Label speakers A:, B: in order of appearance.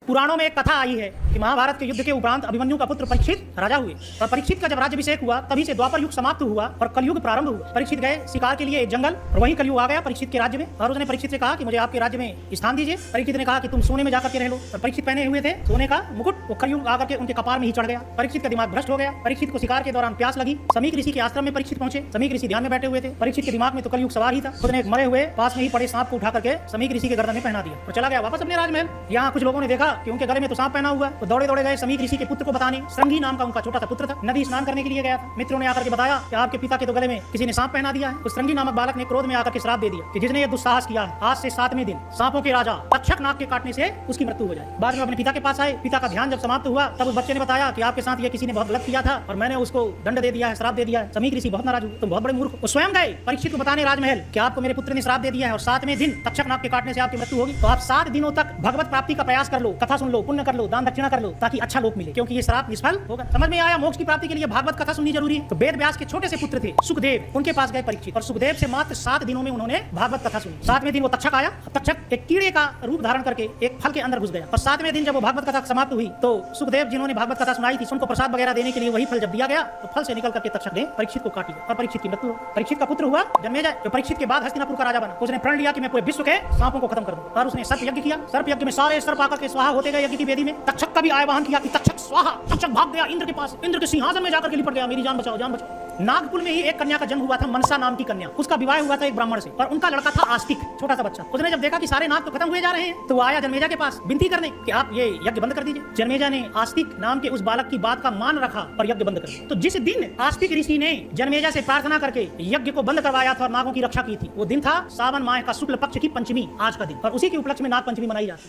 A: पुराणों में एक कथा आई है कि महाभारत के युद्ध के उपरांत अभिमन्यु का पुत्र परीक्षित राजा हुए और परीक्षित का जब राज्याभिषेक हुआ तभी से द्वापर युग समाप्त हुआ और कलयुग प्रारंभ हुआ। परीक्षित गए शिकार के लिए एक जंगल और वहीं कलयुग आ गया परीक्षित के राज्य में और उसने परीक्षित से कहा कि मुझे आपके राज्य में स्थान दीजिए। परीक्षित ने कहा कि तुम सोने में जाकर के रह लो। और परीक्षित पहने हुए थे सोने का मुकुट, वो कलयुग आकर के उनके कपार में ही चढ़ गया। परीक्षित का दिमाग भ्रष्ट हो गया। परीक्षित को शिकार के दौरान प्यास लगी। समीक ऋषि के आश्रम में परीक्षित पहुंचे। समीक ऋषि ध्यान में बैठे हुए थे। परीक्षित के दिमाग में तो कलयुग सवार ही था। उसने एक मरे हुए पास में ही पड़े सांप को उठा करके समीक ऋषि के गर्दन में पहना दिया और चला गया वापस अपने राजमहल। यहाँ कुछ लोगों ने देखा कि उनके गले में तो सांप पहना हुआ, तो दौड़े दौड़े गए समीक ऋषि के पुत्र को बताने। श्रृंगी नाम का उनका छोटा सा पुत्र था, नदी स्नान करने के लिए गया था। मित्रों ने आकर के बताया कि आपके पिता के तो गले में किसी ने सांप पहना दिया है। उस श्रृंगी नामक बालक ने क्रोध में आकर के श्राप दे दिया कि जिसने ये दुस्साहस किया है आज से 7वें दिन सांपों के राजा तक्षक नाग के काटने से उसकी मृत्यु हो जाए। बाद में अपने पिता के पास आए। पिता का ध्यान जब समाप्त हुआ तब उस बच्चे ने बताया कि आपके साथ ये किसी ने बहुत गलत किया था और मैंने उसको दंड दे दिया है, श्राप दे दिया है। समीक ऋषि बहुत नाराज हुए, तुम बहुत बड़े मूर्ख। वो स्वयं गए परीक्षित को बताने राजमहल कि आपको मेरे पुत्र ने श्राप दे दिया है और 7वें दिन तक्षक नाग के काटने से आपकी मृत्यु होगी। तो आप 7 दिनों तक भगवत प्राप्ति का प्रयास कर लो, कथा सुन लो, पुण्य कर लो, दान दक्षिणा कर लो ताकि अच्छा लोक मिले, क्योंकि ये श्राप निष्फल होगा। समझ में आया? मोक्ष की प्राप्ति के लिए भागवत कथा सुननी जरूरी है। तो वेद व्यास के छोटे से पुत्र थे सुखदेव, उनके पास गए परीक्षित और सुखदेव से मात्र 7 दिनों में उन्होंने भागवत कथा सुनी। 7वें दिन वो तक्षक आया। तक्षक एक कीड़े का रूप धारण करके एक फल के अंदर घुस गया और 7वें दिन जब वो भागवत कथा समाप्त हुई तो सुखदेव जिन्होंने भागवत कथा सुनाई थी उनको प्रसाद वगैरह देने के लिए वही फल जब दिया गया तो फल से निकल करके तक्षक ने परीक्षित को काट लिया और परीक्षित की मृत्यु। परीक्षित का पुत्र हुआ जन्मेजय, जो परीक्षित के बाद हस्तिनापुर का राजा बना। उसने प्रण लिया कि मैं पूरे विश्व के सांपों को खत्म कर दूं और उसने सर्प यज्ञ किया। सर्प यज्ञ में सारे सर्प आकर के स्वाहा होते गए यज्ञ की वेदी में। तक्षक का भी आह्वान किया कि तक्षक स्वाहा। तक्षक भाग गया इंद्र के पास, इंद्र के सिंहासन में जाकर के लिपट गया, मेरी जान बचाओ, जान बचाओ। नागकुल में ही एक कन्या का जन्म हुआ था, मनसा नाम की कन्या। उसका विवाह हुआ था एक ब्राह्मण से और उनका लड़का था आस्तिक, छोटा सा बच्चा। उसने जब देखा कि सारे नाग तो खत्म हुए जा रहे हैं तो वो आया जन्मेजय के पास विनती करने कि आप ये यज्ञ बंद कर दीजिए। जन्मेजय ने आस्तिक नाम के उस बालक की बात का मान रखा और यज्ञ बंद कर दिया। तो जिस दिन आस्तिक ऋषि ने जन्मेजय से प्रार्थना करके यज्ञ को बंद करवाया था और नागों की रक्षा की थी, वो दिन था सावन माह का शुक्ल पक्ष की पंचमी, आज का दिन, और उसी के उपलक्ष्य में नाग पंचमी मनाई जाती है।